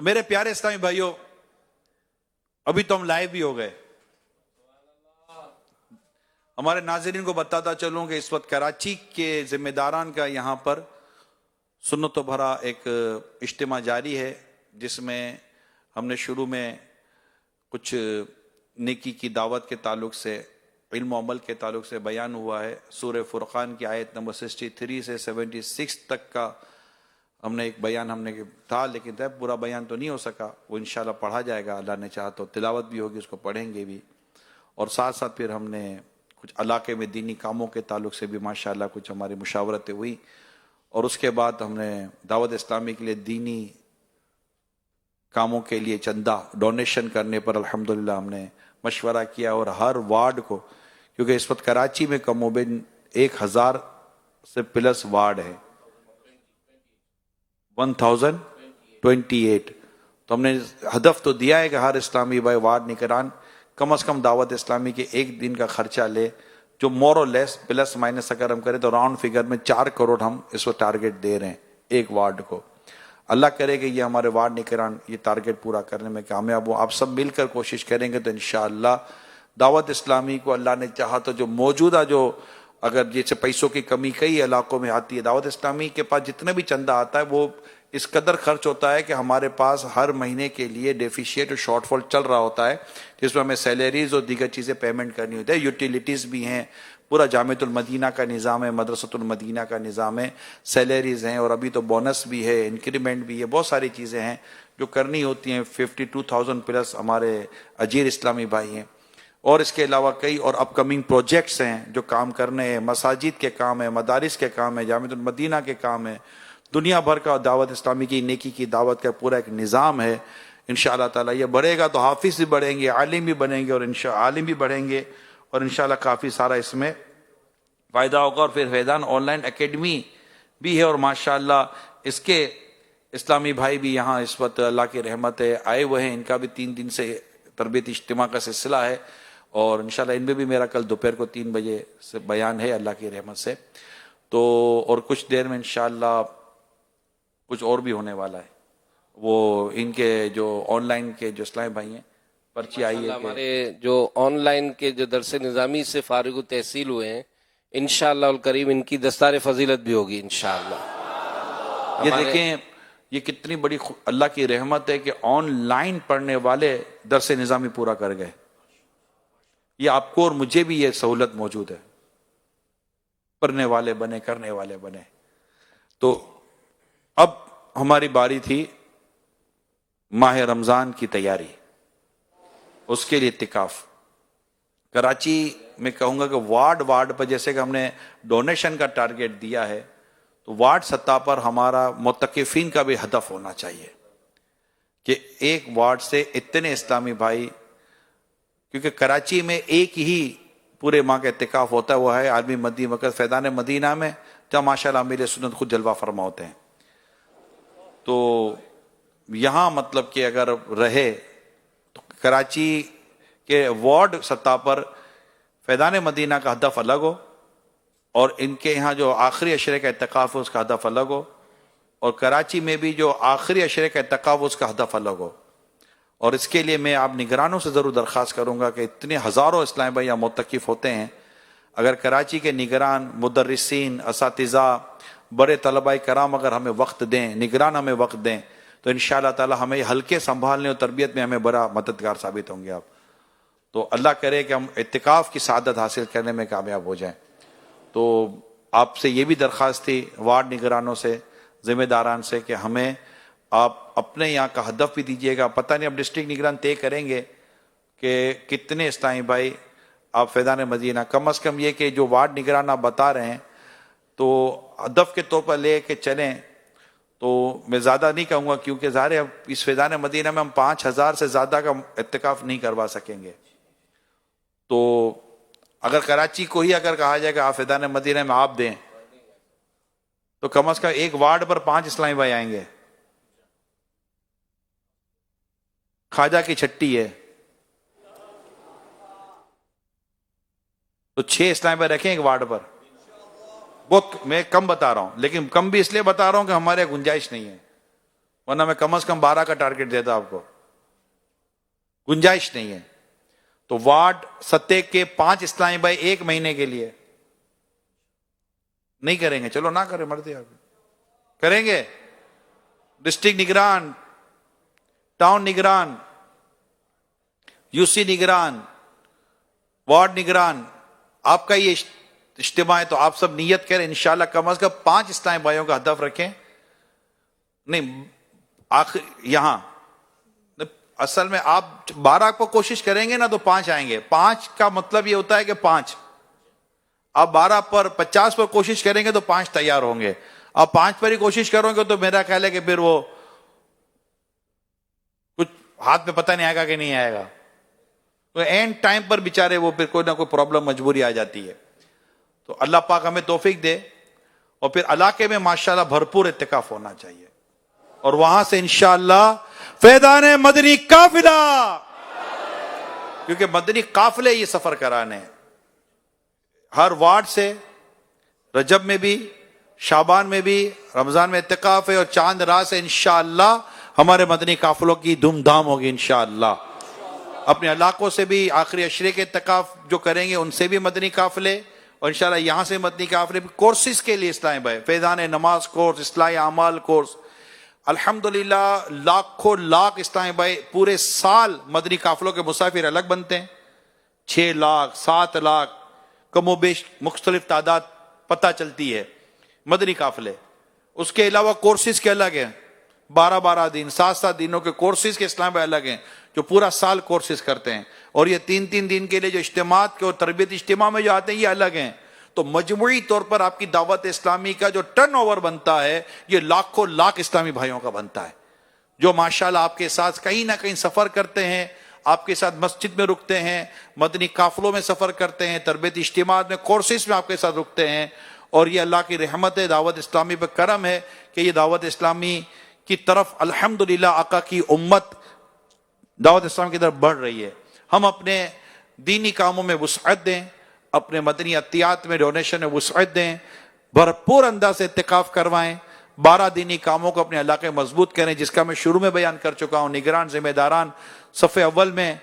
میرے پیارے اسلامی بھائیوں، ابھی تو ہم لائیو بھی ہو گئے. ہمارے ناظرین کو بتاتا چلوں کہ اس وقت کراچی کے ذمہ داران کا یہاں پر سنت و بھرا ایک اجتماع جاری ہے، جس میں ہم نے شروع میں کچھ نیکی کی دعوت کے تعلق سے، علم و عمل کے تعلق سے بیان ہوا ہے. سورہ فرقان کی آیت نمبر 63 سے 76 تک کا ہم نے ایک بیان تھا، لیکن پورا بیان تو نہیں ہو سکا. وہ انشاءاللہ پڑھا جائے گا، اللہ نے چاہا تو تلاوت بھی ہوگی، اس کو پڑھیں گے بھی. اور ساتھ ساتھ پھر ہم نے کچھ علاقے میں دینی کاموں کے تعلق سے بھی ماشاءاللہ کچھ ہماری مشاورتیں ہوئی. اور اس کے بعد ہم نے دعوت اسلامی کے لیے دینی کاموں کے لیے چندہ ڈونیشن کرنے پر الحمدللہ ہم نے مشورہ کیا. اور ہر وارڈ کو، کیونکہ اس وقت کراچی میں کم و بیش 1000 سے پلس وارڈ ہے، 1028. تو ہم نے ہدف تو دیا ہے کہ ہر اسلامی بھائی وارڈ نگران کم از کم دعوت اسلامی کے ایک دن کا خرچہ لے، جو مور اور لیس پلس مائنس اگر ہم کریں تو راؤنڈ فگر میں 4 کروڑ ہم اس وقت ٹارگٹ دے رہے ہیں ایک وارڈ کو. اللہ کرے کہ یہ ہمارے وارڈ نگران یہ ٹارگٹ پورا کرنے میں کامیاب ہو. آپ سب مل کر کوشش کریں گے تو انشاءاللہ دعوت اسلامی کو اللہ نے چاہا تو جو موجودہ جو اگر جیسے پیسوں کی کمی کئی علاقوں میں آتی ہے، دعوت اسلامی کے پاس جتنے بھی چندہ آتا ہے وہ اس قدر خرچ ہوتا ہے کہ ہمارے پاس ہر مہینے کے لیے ڈیفیشیٹ اور شارٹ فال چل رہا ہوتا ہے، جس میں ہمیں سیلریز اور دیگر چیزیں پیمنٹ کرنی ہوتی ہے. یوٹیلیٹیز بھی ہیں، پورا جامعۃ المدینہ کا نظام ہے، مدرسۃ المدینہ کا نظام ہے، سیلریز ہیں، اور ابھی تو بونس بھی ہے، انکریمنٹ بھی ہے، بہت ساری چیزیں ہیں جو کرنی ہوتی ہیں. 52,000 پلس ہمارے اجیر اسلامی بھائی ہیں. اور اس کے علاوہ کئی اور اپ کمنگ پروجیکٹس ہیں جو کام کرنے ہیں، مساجد کے کام ہیں، مدارس کے کام ہیں، جامعۃ المدینہ کے کام ہیں، دنیا بھر کا دعوت اسلامی کی نیکی کی دعوت کا پورا ایک نظام ہے. انشاءاللہ تعالیٰ یہ بڑھے گا تو حافظ بھی بڑھیں گے، عالم بھی بنیں گے، اور عالم بھی بڑھیں گے، اور انشاءاللہ کافی سارا اس میں فائدہ ہوگا. اور پھر فیضان آن لائن اکیڈمی بھی ہے، اور ماشاءاللہ اس کے اسلامی بھائی بھی یہاں اس وقت اللہ کی رحمت ہے آئے ہوئے ہیں. ان کا بھی 3 دن سے تربیت اجتماع کا سلسلہ ہے، اور انشاءاللہ ان میں بھی میرا کل دوپہر کو 3 بجے سے بیان ہے اللہ کی رحمت سے. تو اور کچھ دیر میں انشاءاللہ کچھ اور بھی ہونے والا ہے. وہ ان کے جو آن لائن کے جو اسلامی بھائی ہیں پرچی آئی ہے، ہمارے جو آن لائن کے جو درس نظامی سے فارغ التحصیل ہوئے ہیں انشاءاللہ الکریم ان کی دستار فضیلت بھی ہوگی انشاءاللہ. یہ دیکھیں یہ کتنی بڑی اللہ کی رحمت ہے کہ آن لائن پڑھنے والے درس نظامی پورا کر گئے. یہ آپ کو اور مجھے بھی یہ سہولت موجود ہے، پڑھنے والے بنے، کرنے والے بنے. تو اب ہماری باری تھی ماہ رمضان کی تیاری، اس کے لیے اعتکاف. کراچی میں کہوں گا کہ وارڈ پر جیسے کہ ہم نے ڈونیشن کا ٹارگٹ دیا ہے، تو وارڈ سطح پر ہمارا معتکفین کا بھی ہدف ہونا چاہیے کہ ایک وارڈ سے اتنے اسلامی بھائی، کیونکہ کراچی میں ایک ہی پورے ماہ کا اعتکاف ہوتا ہے، وہ ہے عالمی مدنی مرکز فیضان مدینہ میں، جہاں ماشاءاللہ امیر سنت خود جلوہ فرما ہوتے ہیں. تو یہاں مطلب کہ اگر رہے تو کراچی کے وارڈ سطح پر فیضان مدینہ کا ہدف الگ ہو، اور ان کے یہاں جو آخری عشرے کا اعتکاف ہے اس کا ہدف الگ ہو، اور کراچی میں بھی جو آخری عشرے کا اعتکاف ہے اس کا ہدف الگ ہو. اور اس کے لیے میں آپ نگرانوں سے ضرور درخواست کروں گا کہ اتنے ہزاروں اسلامی بھائی یہاں معتکف ہوتے ہیں، اگر کراچی کے نگران، مدرسین، اساتذہ، بڑے طلباء کرام اگر ہمیں وقت دیں، نگران ہمیں وقت دیں، تو انشاءاللہ تعالی ہمیں حلقے سنبھالنے اور تربیت میں ہمیں بڑا مددگار ثابت ہوں گے آپ. تو اللہ کرے کہ ہم اعتکاف کی سعادت حاصل کرنے میں کامیاب ہو جائیں. تو آپ سے یہ بھی درخواست تھی وارڈ نگرانوں سے، ذمہ داران سے، کہ ہمیں آپ اپنے یہاں کا ہدف بھی دیجیے گا. پتہ نہیں اب ڈسٹرکٹ نگران طے کریں گے کہ کتنے اسلامی بھائی آپ فیضان مدینہ، کم از کم یہ کہ جو وارڈ نگران آپ بتا رہے ہیں تو ہدف کے طور پر لے کے چلیں. تو میں زیادہ نہیں کہوں گا کیونکہ ظاہر ہے اس فیضان مدینہ میں ہم 5,000 سے زیادہ کا اعتکاف نہیں کروا سکیں گے. تو اگر کراچی کو ہی اگر کہا جائے کہ آپ فیضان مدینہ میں آپ دیں تو کم از کم ایک وارڈ پر 5 اسلامی بھائی آئیں گے. خواجہ کی چھٹی ہے تو 6 اسلامی بھائی رکھیں ایک وارڈ پر. بہت میں کم بتا رہا ہوں، لیکن کم بھی اس لیے بتا رہا ہوں کہ ہمارے گنجائش نہیں ہے. ورنہ میں کم از کم 12 کا ٹارگٹ دیتا آپ کو. گنجائش نہیں ہے. تو وارڈ سطح کے 5 اسلامی بھائی 1 مہینے کے لیے نہیں کریں گے. چلو نہ کریں، مرضی آپ کریں گے. ڈسٹرکٹ نگران، ٹاؤن نگران، یو سی نگران، وارڈ نگران، آپ کا یہ اجتماع ہے تو آپ سب نیت کریں انشاءاللہ کم از کم 5 اسلامی بھائیوں کا ہدف رکھیں. نہیں آخر یہاں اصل میں آپ 12 کو کوشش کریں گے نا تو 5 آئیں گے. 5 کا مطلب یہ ہوتا ہے کہ 5 آپ 12 پر 50 پر کوشش کریں گے تو 5 تیار ہوں گے. آپ 5 پر ہی کوشش کرو گے تو میرا خیال ہے کہ پھر وہ کچھ ہاتھ میں پتہ نہیں آئے گا کہ نہیں آئے گا. تو اینڈ ٹائم پر بیچارے وہ پھر کوئی نہ کوئی پرابلم مجبوری آ جاتی ہے. تو اللہ پاک ہمیں توفیق دے. اور پھر علاقے میں ماشاءاللہ بھرپور اتقاف ہونا چاہیے اور وہاں سے انشاءاللہ فیضان مدنی قافلہ، کیونکہ مدنی قافلے یہ سفر کرانے ہیں ہر وارڈ سے. رجب میں بھی، شعبان میں بھی، رمضان میں اتقاف ہے اور چاند رات سے انشاءاللہ ہمارے مدنی قافلوں کی دھوم دھام ہوگی انشاءاللہ. اپنے علاقوں سے بھی آخری عشرے کے اتقاف جو کریں گے ان سے بھی مدنی قافلے، اور انشاءاللہ یہاں سے مدنی قافلے کورسز کے لیے اسلامی بھائی، فیضان نماز کورس، اصلاح اعمال کورس. الحمدللہ لاکھوں لاکھ اسلامی بھائی پورے سال مدنی قافلوں کے مسافر الگ بنتے ہیں. 6 لاکھ 7 لاکھ کم و بیش مختلف تعداد پتہ چلتی ہے مدنی قافلے. اس کے علاوہ کورسز کے الگ ہیں، 12 دن 7 دنوں کے کورسز کے اسلام بھائی الگ ہیں جو پورا سال کورسز کرتے ہیں. اور یہ 3 دن کے لیے جو اجتماعات کے اور تربیت اجتماع میں جو آتے ہیں یہ الگ ہیں. تو مجموعی طور پر آپ کی دعوت اسلامی کا جو ٹرن اوور بنتا ہے یہ لاکھوں لاکھ اسلامی بھائیوں کا بنتا ہے جو ماشاءاللہ آپ کے ساتھ کہیں نہ کہیں سفر کرتے ہیں، آپ کے ساتھ مسجد میں رکتے ہیں، مدنی قافلوں میں سفر کرتے ہیں، تربیت اجتماعات میں کورسز میں آپ کے ساتھ رکتے ہیں. اور یہ اللہ کی رحمت ہے، دعوت اسلامی پہ کرم ہے کہ یہ دعوت اسلامی کی طرف الحمدللہ آقا کی امت دعوت اسلام کی طرف بڑھ رہی ہے. ہم اپنے دینی کاموں میں وسعت دیں، اپنے مدنی عطیات میں ڈونیشن میں وسعت دیں، بھرپور انداز سے اتقاف کروائیں، 12 دینی کاموں کو اپنے علاقے میں مضبوط کریں جس کا میں شروع میں بیان کر چکا ہوں. نگران ذمہ داران صف اول میں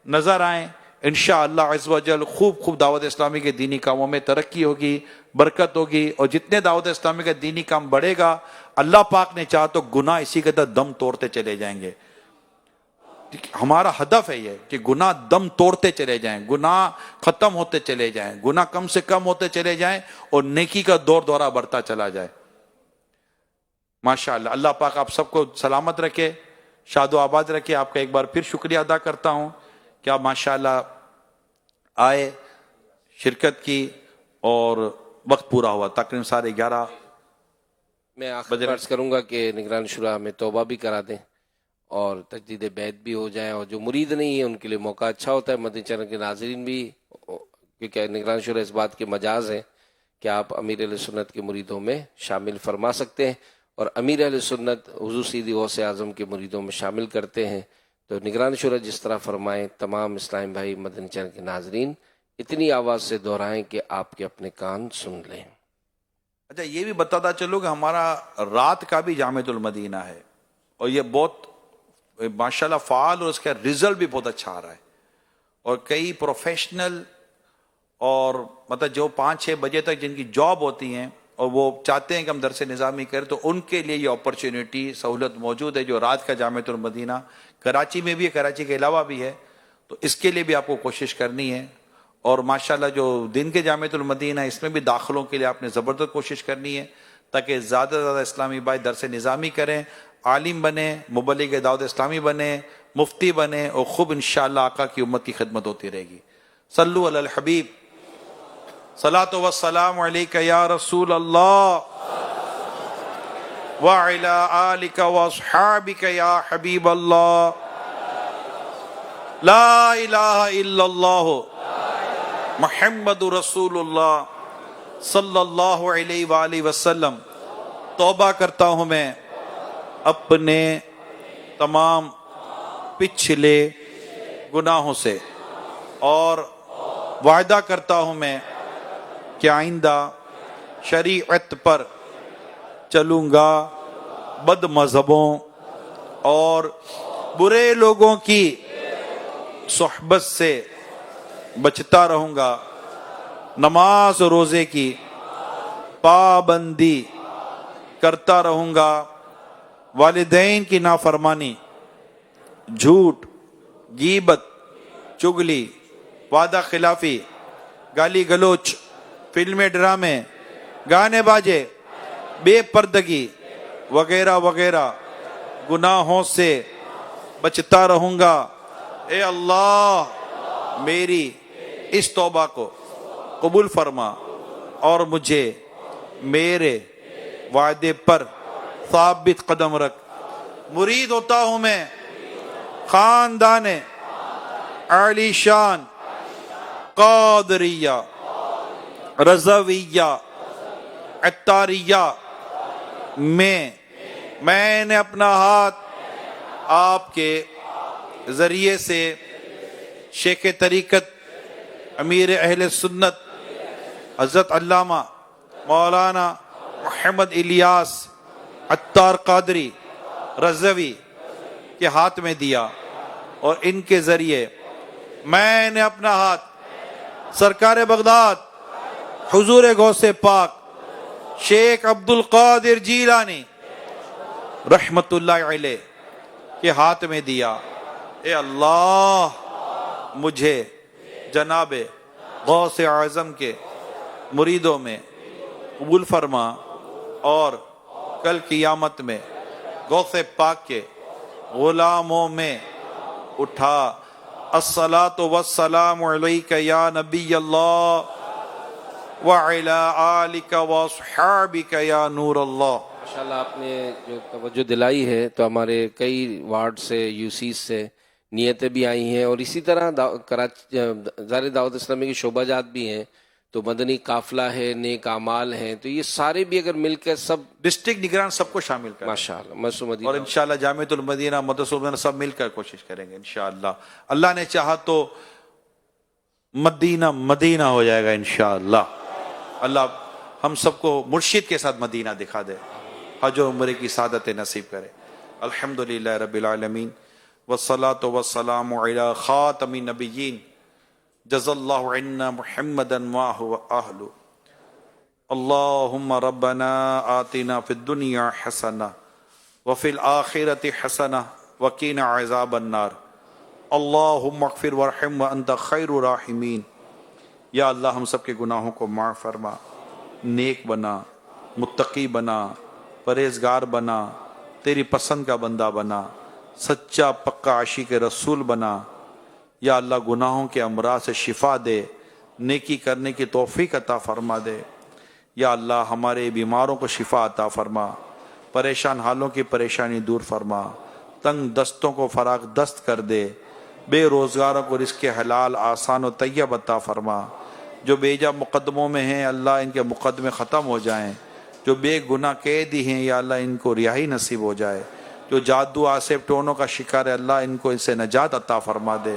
نظر آئیں، انشاءاللہ عز و جل خوب دعوت اسلامی کے دینی کاموں میں ترقی ہوگی، برکت ہوگی. اور جتنے دعوت اسلامی کا دینی کام بڑھے گا اللہ پاک نے چاہا تو گناہ اسی کے تحت دم توڑتے چلے جائیں گے. ہمارا ہدف ہے یہ کہ گناہ دم توڑتے چلے جائیں، گناہ ختم ہوتے چلے جائیں، گناہ کم سے کم ہوتے چلے جائیں اور نیکی کا دور دورہ بڑھتا چلا جائے. ماشاءاللہ اللہ پاک آپ سب کو سلامت رکھے، شاد و آباد رکھے. آپ کا ایک بار پھر شکریہ ادا کرتا ہوں کہ آپ ماشاءاللہ آئے، شرکت کی اور وقت پورا ہوا تقریباً 11:30. میں آخر عرض کروں گا کہ نگران شورا میں توبہ بھی کرا دیں اور تجدید بیعت بھی ہو جائیں، اور جو مرید نہیں ہے ان کے لیے موقع اچھا ہوتا ہے. مدنی چینل کے ناظرین بھی، کیونکہ نگران شورا اس بات کے مجاز ہیں کہ آپ امیر اہل سنت کے مریدوں میں شامل فرما سکتے ہیں، اور امیر اہل سنت حضور سیدی غوث اعظم کے مریدوں میں شامل کرتے ہیں. تو نگران شورا جس طرح فرمائیں، تمام اسلام بھائی مدنی چینل کے ناظرین اتنی آواز سے دہرائیں کہ آپ کے اپنے کان سن لیں. اچھا یہ بھی بتاتا چلو کہ ہمارا رات کا بھی جامعۃ المدینہ ہے اور یہ بہت ماشاءاللہ فعال اور اس کا رزلٹ بھی بہت اچھا آ رہا ہے. اور کئی پروفیشنل اور مطلب جو 5-6 بجے تک جن کی جاب ہوتی ہیں اور وہ چاہتے ہیں کہ ہم درس نظامی کریں تو ان کے لیے یہ اپرچونٹی سہولت موجود ہے جو رات کا جامعۃ المدینہ کراچی میں بھی ہے، کراچی کے علاوہ بھی ہے. تو اس کے لیے بھی آپ کو کوشش کرنی ہے. اور ماشاءاللہ جو دن کے جامعۃ المدینہ اس میں بھی داخلوں کے لیے آپ نے زبردست کوشش کرنی ہے تاکہ زیادہ سے زیادہ اسلامی بھائی درس نظامی کریں، عالم بنے، مبلغ دعوت اسلامی بنے، مفتی بنے اور خوب انشاءاللہ آقا کی امت کی خدمت ہوتی رہے گی. صلو علی الحبیب، صلاۃ والسلام علیک یا رسول اللہ وعلی آلک واصحابک یا حبیب اللہ. لا الہ الا اللہ محمد رسول اللہ صلی اللہ علیہ وآلہ وسلم. توبہ کرتا ہوں میں اپنے تمام پچھلے گناہوں سے اور وعدہ کرتا ہوں میں کہ آئندہ شریعت پر چلوں گا، بد مذہبوں اور برے لوگوں کی صحبت سے بچتا رہوں گا، نماز و روزے کی پابندی کرتا رہوں گا، والدین کی نافرمانی، جھوٹ، غیبت، چگلی، وعدہ خلافی، گالی گلوچ، فلمیں، ڈرامے، گانے باجے، بے پردگی وغیرہ وغیرہ گناہوں سے بچتا رہوں گا۔ اے اللہ میری اس توبہ کو قبول فرما اور مجھے میرے وعدے پر ثابت قدم رکھ۔ مرید ہوتا ہوں میں خاندان عالی شان قادریہ، رضویہ، عطاریہ میں نے اپنا ہاتھ آپ کے ذریعے سے شیخ طریقت امیر اہل سنت حضرت علامہ مولانا محمد الیاس عطار قادری رضوی کے ہاتھ میں دیا، اور ان کے ذریعے میں نے اپنا ہاتھ سرکار بغداد حضور غوث پاک شیخ عبد القادر جیلانی رحمت اللہ علیہ کے ہاتھ میں دیا۔ اے اللہ مجھے جناب غوث اعظم کے مریدوں میں قبول فرما، اور کل قیامت میں غوث پاک کے غلاموں میں اٹھا۔ الصلاۃ والسلام علیک یا نبی اللہ وعلی آلک واصحابک یا نور اللہ۔ ماشاءاللہ آپ نے جو توجہ دلائی ہے تو ہمارے کئی وارڈ سے، یو سیز سے نیتیں بھی آئی ہیں، اور اسی طرح کراچی ظاہر دعوت اسلامی کے شعبہ جات بھی ہیں، تو مدنی قافلہ ہے، نیک اعمال ہیں، تو یہ سارے بھی اگر مل کر سب ڈسٹرکٹ نگران سب کو شامل کریں ماشاءاللہ مسجد مدینہ، اور انشاءاللہ جامعۃ المدینہ، مدرسہ المدینہ سب مل کر کوشش کریں گے انشاءاللہ۔ اللہ نے چاہا تو مدینہ مدینہ ہو جائے گا انشاءاللہ۔ اللہ ہم سب کو مرشد کے ساتھ مدینہ دکھا دے، حج و عمرے کی سعادت نصیب کرے۔ الحمدللہ رب العالمین، والصلاة والسلام علی خاتم النبیین، جزا اللہ عنا محمدا وهو اہلہ۔ اللہم ربنا آتنا فی الدنیا حسنہ وفی الآخرۃ حسنہ وقنا عذاب النار۔ اللہم اغفر وارحم وانت خیر الراحمین۔ یا اللہ ہم سب کے گناہوں کو معاف فرما، نیک بنا، متقی بنا، پرہیزگار بنا، تیری پسند کا بندہ بنا، سچا پکا عاشق رسول بنا۔ یا اللہ گناہوں کے امراض سے شفا دے، نیکی کرنے کی توفیق عطا فرما دے۔ یا اللہ ہمارے بیماروں کو شفا عطا فرما، پریشان حالوں کی پریشانی دور فرما، تنگ دستوں کو فراغ دست کر دے، بے روزگاروں کو رزق حلال آسان و طیب عطا فرما۔ جو بیجا مقدموں میں ہیں اللہ ان کے مقدمے ختم ہو جائیں، جو بے گناہ قیدی ہیں یا اللہ ان کو رہائی نصیب ہو جائے، جو جادو آسیب ٹونوں کا شکار ہے اللہ ان کو ان سے نجات عطا فرما دے۔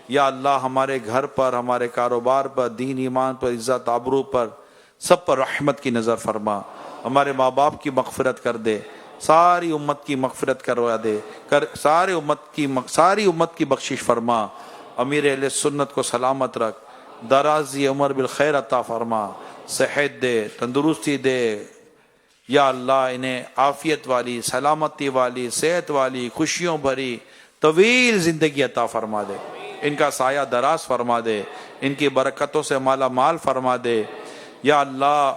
یا اللہ ہمارے گھر پر، ہمارے کاروبار پر، دین ایمان پر، عزت آبرو پر، سب پر رحمت کی نظر فرما۔ ہمارے ماں باپ کی مغفرت کر دے، ساری امت کی مغفرت کروا دے، ساری امت کی بخشش فرما۔ امیر اہل سنت کو سلامت رکھ، درازی عمر بالخیر عطا فرما، صحت دے، تندرستی دے۔ یا اللہ انہیں عافیت والی، سلامتی والی، صحت والی، خوشیوں بھری طویل زندگی عطا فرما دے، ان کا سایہ دراز فرما دے، ان کی برکتوں سے مالا مال فرما دے۔ یا اللہ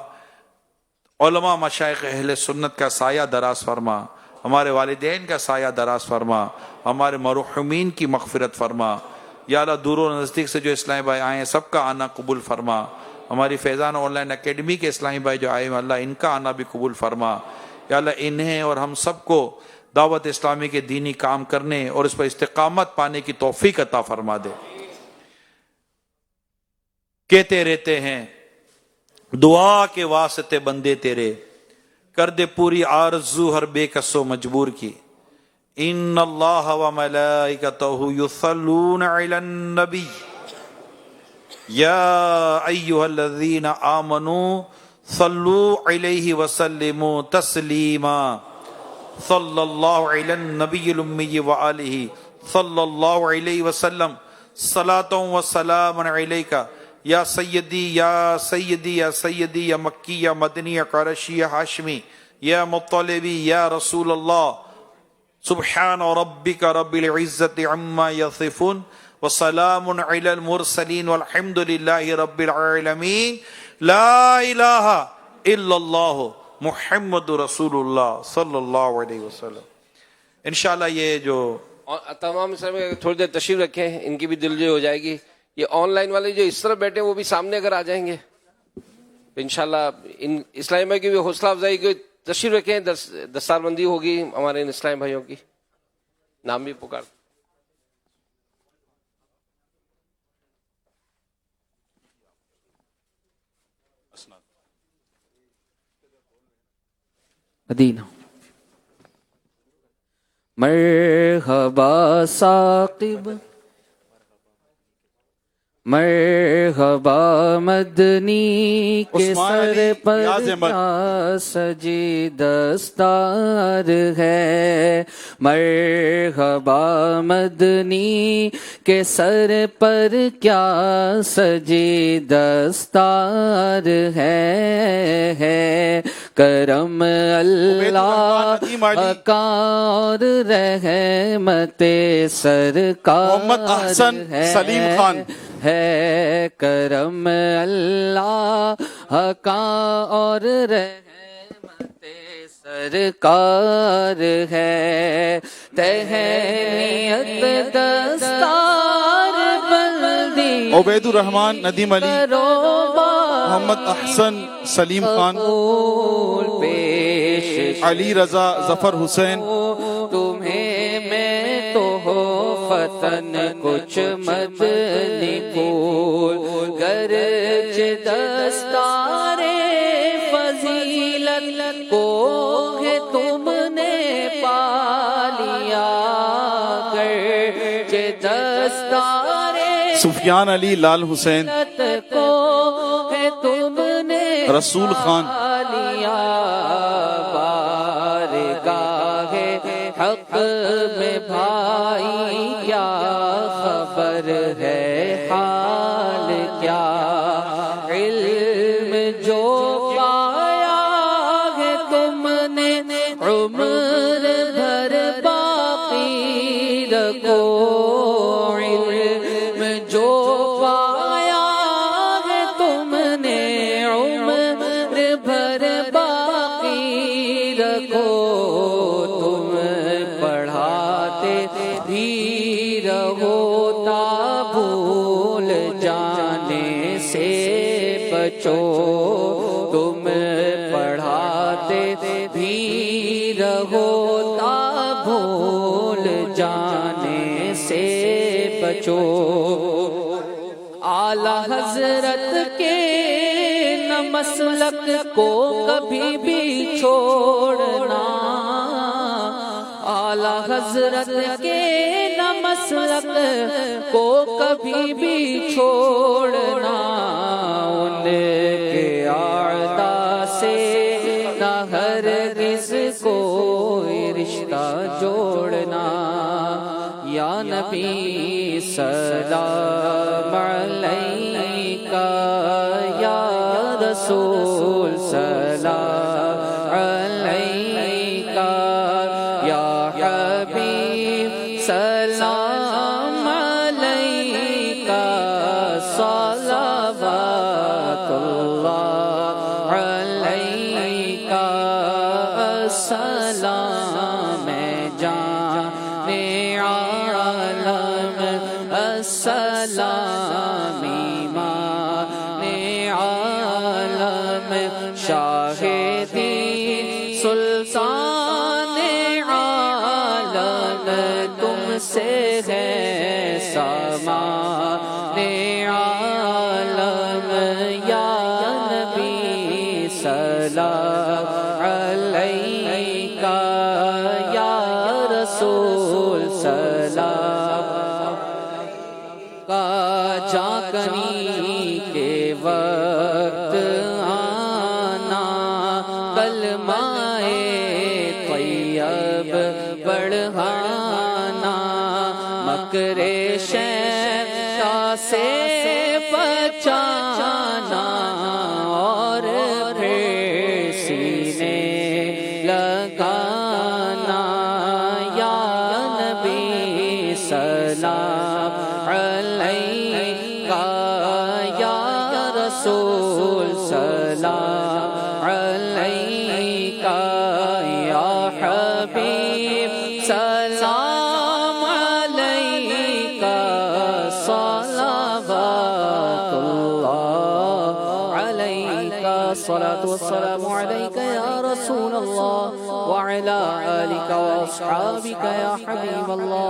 علماء مشائخ اہل سنت کا سایہ دراز فرما، ہمارے والدین کا سایہ دراز فرما، ہمارے مرحومین کی مغفرت فرما۔ یا اللہ دور و نزدیک سے جو اسلامی بھائی آئے ہیں سب کا آنا قبول فرما، ہماری فیضان آن لائن اکیڈمی کے اسلامی بھائی جو آئے ہیں اللہ ان کا آنا بھی قبول فرما۔ یا اللہ انہیں اور ہم سب کو دعوت اسلامی کے دینی کام کرنے اور اس پر استقامت پانے کی توفیق عطا فرما دے۔ کہتے رہتے ہیں دعا کے واسطے بندے تیرے، کر دے پوری آرزو ہر بے کس و مجبور کی۔ ان اللہ و ملائکتہ یصلون علی النبی یا ایہا الذین آمنوا صلوا علیہ وسلموا تسلیما۔ صلی اللہ علی النبی الامی وآلہ صلی اللہ علیہ وسلم صلاۃ و سلام علیک یا سیدی یا سیدی یا سیدی یا مکی یا مدنی یا قریشی یا ہاشمی یا مطلبی یا رسول اللہ سبحان ربک رب العزت عما یصفون وسلام علی المرسلین والحمد للہ رب العالمین لا الہ الا اللہ محمد رسول اللہ صلی اللہ علیہ وسلم. انشاءاللہ یہ جو اور تمام اسلام تھوڑی دیر تشریف رکھیں، ان کی بھی دلجوئی ہو جائے گی. یہ آن لائن والے جو اس طرف بیٹھے ہیں وہ بھی سامنے اگر آ جائیں گے انشاءاللہ ان اسلامی بھائی کی بھی حوصلہ افزائی کی تشریف رکھیں. دستار بندی ہوگی ہمارے ان اسلامی بھائیوں کی، نام بھی پکار. مدینہ. مرحبا ثاقب مرحبا مدنی کے سر پر کیا سجی دستار ہے. مرحبا مدنی کے سر پر کیا سجی دستار ہے. کرم اللہ کا اور رحمت سرکار محمد احسن سلیم خان ہے. کرم اللہ کا اور رحمت سرکار ہے. تہنیت دستار بندی عبید الرحمن ندیم علی محمد احسن سلیم خان پیش علی رضا ظفر حسین. تمہیں میں تو ہو فتن کچھ مت نکول گرچ دستار فضیلت کو ہے تم نے پا لیا. گرچ دستار سفیان علی لال حسین کو ہے تم نے رسول خان لیا. بارگاہ حق میں بھائی کیا خبر ہے حال کیا. علم جو پایا ہے تم نے عمر بھر باقی رکھو. علم جو پایا ہے تم نے عمر بھر باقی رکھو. تم پڑھاتے بھی رہو تا بھول جانے سے بچو. تم پڑھاتے بھی رہو تا بھول جانے سے بچو. اعلی حضرت کے نہ مسلک کو کبھی بھی چھوڑنا. اعلی حضرت کے نہ مسلک کو کبھی بھی چھوڑنا. ان کے اعداء سے نہ ہرگز کوئی رشتہ جوڑنا. یا نبی سلام علیکہ یا رسول سلام علیکہ یا حبیب سلام علیکہ. صلوات اللہ علیکہ. السلام جان عالم السلام ایمان عالم شاہدی سلطان عالم تم سے ہے سامان عالم. یا نبی سلام علیکہ یا رسول سلام. کا جاگنی کے وقت آنا کلمہ طیبہ طیب بڑھانا، مکر شیطان سے بچانا، اور پھر سینے لگانا۔ یا نبی سلام علیکہ، یا رسول سلام علیکہ، یا حبیب سلام علیکہ، صلوات اللہ علیکہ، الصلاة والسلام علیکہ یا رسول اللہ، وعلی آلکہ واصحابکہ یا حبیب اللہ۔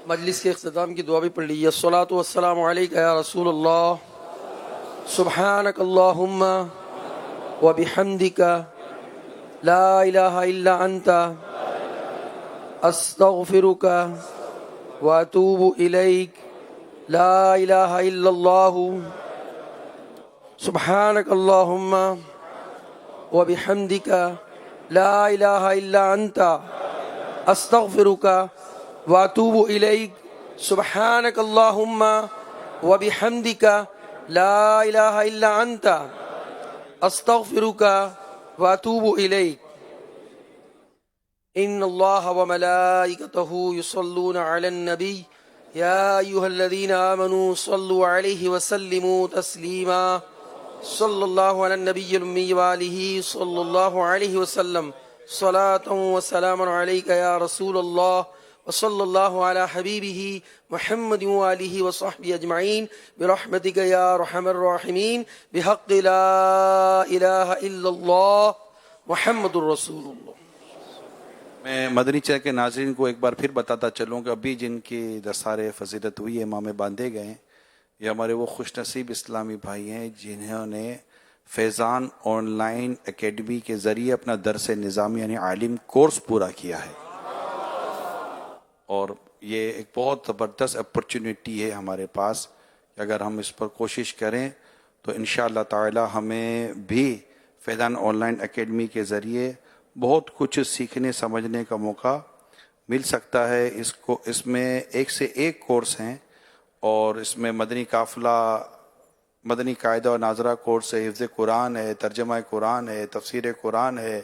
مجلس کے اختتام کی دعا بھی پڑھ لیجیے۔ الصلاۃ والسلام علیکہ یا رسول اللہ، سبحانک اللہم وبحمدک، لا الہ الا انت، استغفرک واتوب الیک، لا الہ الا اللہ، سبحانک اللہم وبحمدک، لا الہ الا انت، استغفرک واتوب الیک، سبحانک اللہم وبحمدک، لا الہ الا انت، استغفرک واتوب الیک۔ ان اللہ وملائکتہ یصلون علی النبی یا ایھا الذین آمنوا صلوا علیہ وسلموا تسلیما، صلی اللہ علی النبی الامی وآلہ صلی اللہ علیہ وسلم، صلاۃ وسلام علیک یا رسول اللہ، وصلی اللہ علی حبیبہ محمد وآلہ وصحبہ اجمعین، برحمتک یا ارحم الراحمین، بحق لا الہ الا اللہ محمد الرسول اللہ۔ میں مدنی چینل کے ناظرین کو ایک بار پھر بتاتا چلوں کہ ابھی جن کی دستار فضیلت ہوئی ہے، امام باندھے گئے ہیں، یہ ہمارے وہ خوش نصیب اسلامی بھائی ہیں جنہوں نے فیضان آن لائن اکیڈمی کے ذریعے اپنا درس نظامی یعنی عالم کورس پورا کیا ہے، اور یہ ایک بہت زبردست اپرچونٹی ہے ہمارے پاس کہ اگر ہم اس پر کوشش کریں تو انشاءاللہ تعالی ہمیں بھی فیضان آن لائن اکیڈمی کے ذریعے بہت کچھ سیکھنے سمجھنے کا موقع مل سکتا ہے۔ اس میں ایک سے ایک کورس ہیں، اور اس میں مدنی قافلہ، مدنی قاعدہ اور ناظرہ کورس ہے، حفظ قرآن ہے، ترجمہ قرآن ہے، تفسیر قرآن ہے،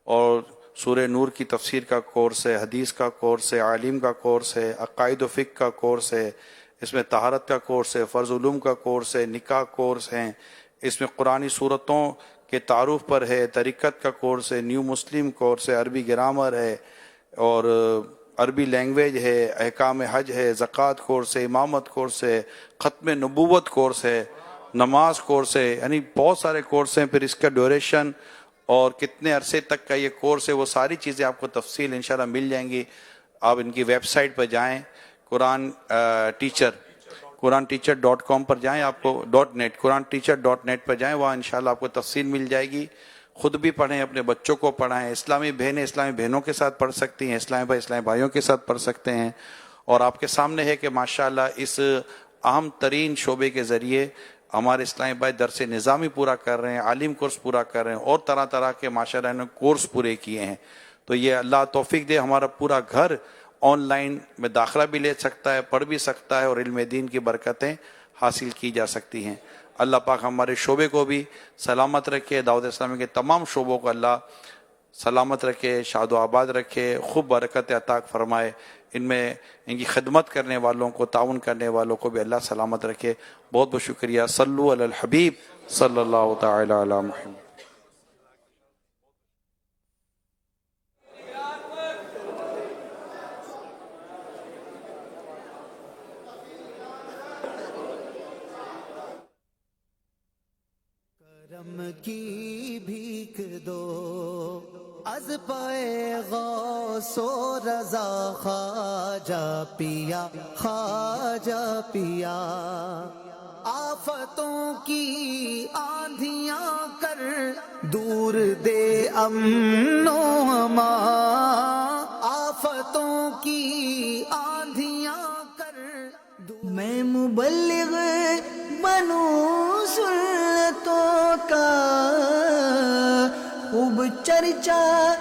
اور سورہ نور کی تفسیر کا کورس ہے، حدیث کا کورس ہے، عالم کا کورس ہے، عقائد و فقہ کا کورس ہے، اس میں طہارت کا کورس ہے، فرض علوم کا کورس ہے، نکاح کورس ہیں، اس میں قرآنی صورتوں کے تعارف پر ہے، طریقت کا کورس ہے، نیو مسلم کورس ہے، عربی گرامر ہے، اور عربی لینگویج ہے، احکام حج ہے، زکوٰۃ کورس ہے، امامت کورس ہے، ختم نبوت کورس ہے، نماز کورس ہے، یعنی بہت سارے کورس ہیں۔ پھر اس کا ڈیوریشن اور کتنے عرصے تک کا یہ کورس ہے، وہ ساری چیزیں آپ کو تفصیل انشاءاللہ مل جائیں گی۔ آپ ان کی ویب سائٹ پر جائیں، قرآن پر جائیں، آپ کو .net قرآنٹیچر.net پر جائیں، وہاں انشاءاللہ آپ کو تفصیل مل جائے گی۔ خود بھی پڑھیں، اپنے بچوں کو پڑھائیں، اسلامی بہنوں کے ساتھ پڑھ سکتی ہیں، اسلامی بھائیوں کے ساتھ پڑھ سکتے ہیں۔ اور آپ کے سامنے ہے کہ ماشاءاللہ اس اہم ترین شعبے کے ذریعے ہمارے اسلامی بھائی درس نظامی پورا کر رہے ہیں، عالم کورس پورا کر رہے ہیں، اور طرح طرح کے ماشاءاللہ انہوں نے کورس پورے کیے ہیں۔ تو یہ اللہ توفیق دے، ہمارا پورا گھر آن لائن میں داخلہ بھی لے سکتا ہے، پڑھ بھی سکتا ہے، اور علم دین کی برکتیں حاصل کی جا سکتی ہیں۔ اللہ پاک ہمارے شعبے کو بھی سلامت رکھے، دعوت اسلامی کے تمام شعبوں کو اللہ سلامت رکھے، شاد و آباد رکھے، خوب برکت عطا فرمائے۔ ان میں ان کی خدمت کرنے والوں کو، تعاون کرنے والوں کو بھی اللہ سلامت رکھے۔ بہت بہت شکریہ۔ صلو علی الحبیب صلی اللہ تعالی علی محمد۔ کرم کی بھیک دو از پائے غوث و رضا، خواجہ پیا خواجہ پیا، آفتوں کی آندھیاں کر دور دے امن و امان، آفتوں کی آندھیاں کر دور۔ میں مبلغ بنوں سنتوں کا، چرچا